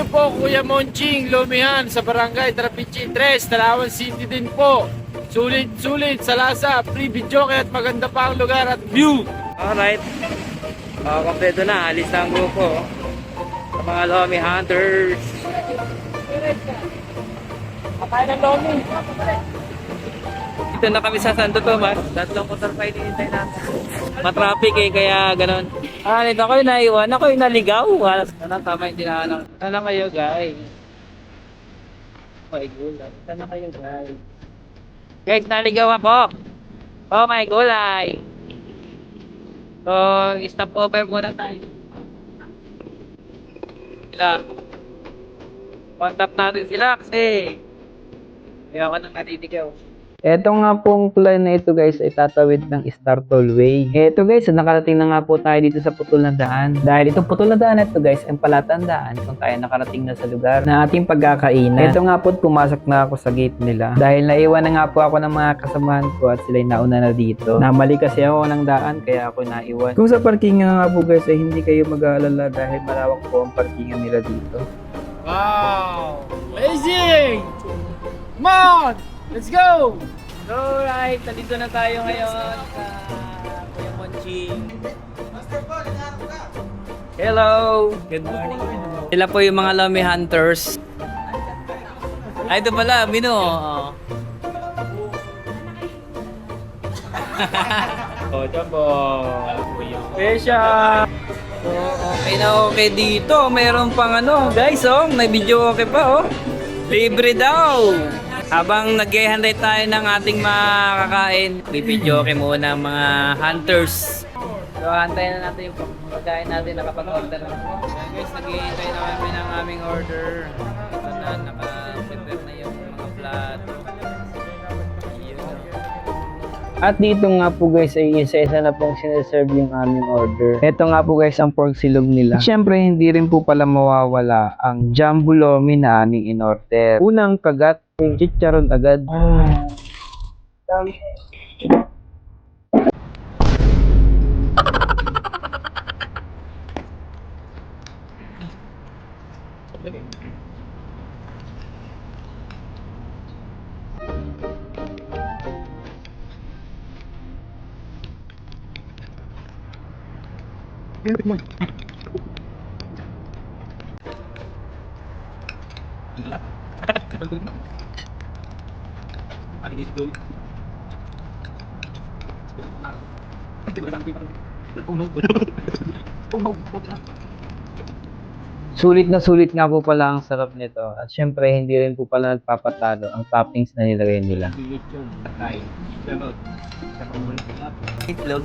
po, Kuya Monching, Lumihan sa Barangay Trapiche 3, Talawan City din po. Sulit sa lasa, free video at maganda pa ang lugar at view. Alright. Kompleto na. Alis na ang grupo. Sa mga Lomi Hunters. Pakain ng Lomi. Dito na kami sa Santo Tomas. Tatlong motor pa hinihintay natin. Matraffic eh, kaya ganon. Dito ako yung naiwan. Ako yung naligaw. Tama yung tinahanap. Sana kayo guys. Oh my gulay. Sana kayo guys. Guys, naligaw ako. Oh my gulay. So, stop over muna tayo. Sila. Contact natin sila kasi kaya ako nang natitigaw. Eto nga pong tulay na ito guys ay tatawid ng Star Tollway. Eto guys, nakarating na nga po tayo dito sa putol na daan. Dahil itong putol na daan na ito guys ay palatandaan kung tayo nakarating na sa lugar na ating pagkakainan. Eto nga po, pumasok na ako sa gate nila. Dahil naiwan na nga po ako ng mga kasamahan ko at sila'y nauna na dito. Namali kasi ako ng daan kaya ako naiwan. Kung sa parking nga po guys ay hindi kayo mag-aalala dahil malawak po ang parkingan nila dito. Wow! Amazing! Come on! Let's go! Alright, nandito na tayo ngayon sa Kuya Monching. Hello! Good morning. Sila po yung mga Lomi Hunters. Ay, ito pala, Mino. Jumbo. Pesha. Okay na okay dito. Meron pang guys, may video okay pa, Libre daw. Habang nag-handle tayo ng ating makakain, bibidyo okay muna mga hunters. So, hantayin na natin yung pagkain natin, nakapag-order na. Guys, nag-iintay na kami ng aming order. Ito na, naka-prepare na yung mga plato. At dito nga po guys ay isa-isa na pong sineserve yung aming order. Ito nga po guys ang pork silog nila. Siyempre hindi rin po pala mawawala ang jumbo lomi na aming in-order. Unang kagat, chicharon agad. Sulit nga po pala ang sarap nito. At syempre hindi rin po pala nagpapatalo ang toppings na nilagay nila. Itlog.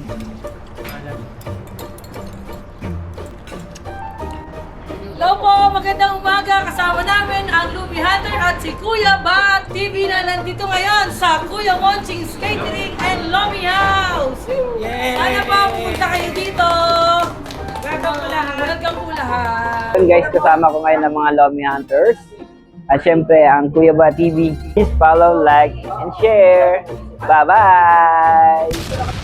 Hello po! Magandang umaga! Kasama namin ang Lomi Hunter at si Kuya Bat TV na nandito ngayon sa Kuya Monching's Catering and Lomi House! Yay! Sana pa pumunta kayo dito! Welcome po lahat! Welcome po lahat! Guys, kasama ko ngayon ang mga Lomi Hunters. At syempre ang Kuya Bat TV. Please follow, like, and share! Bye-bye!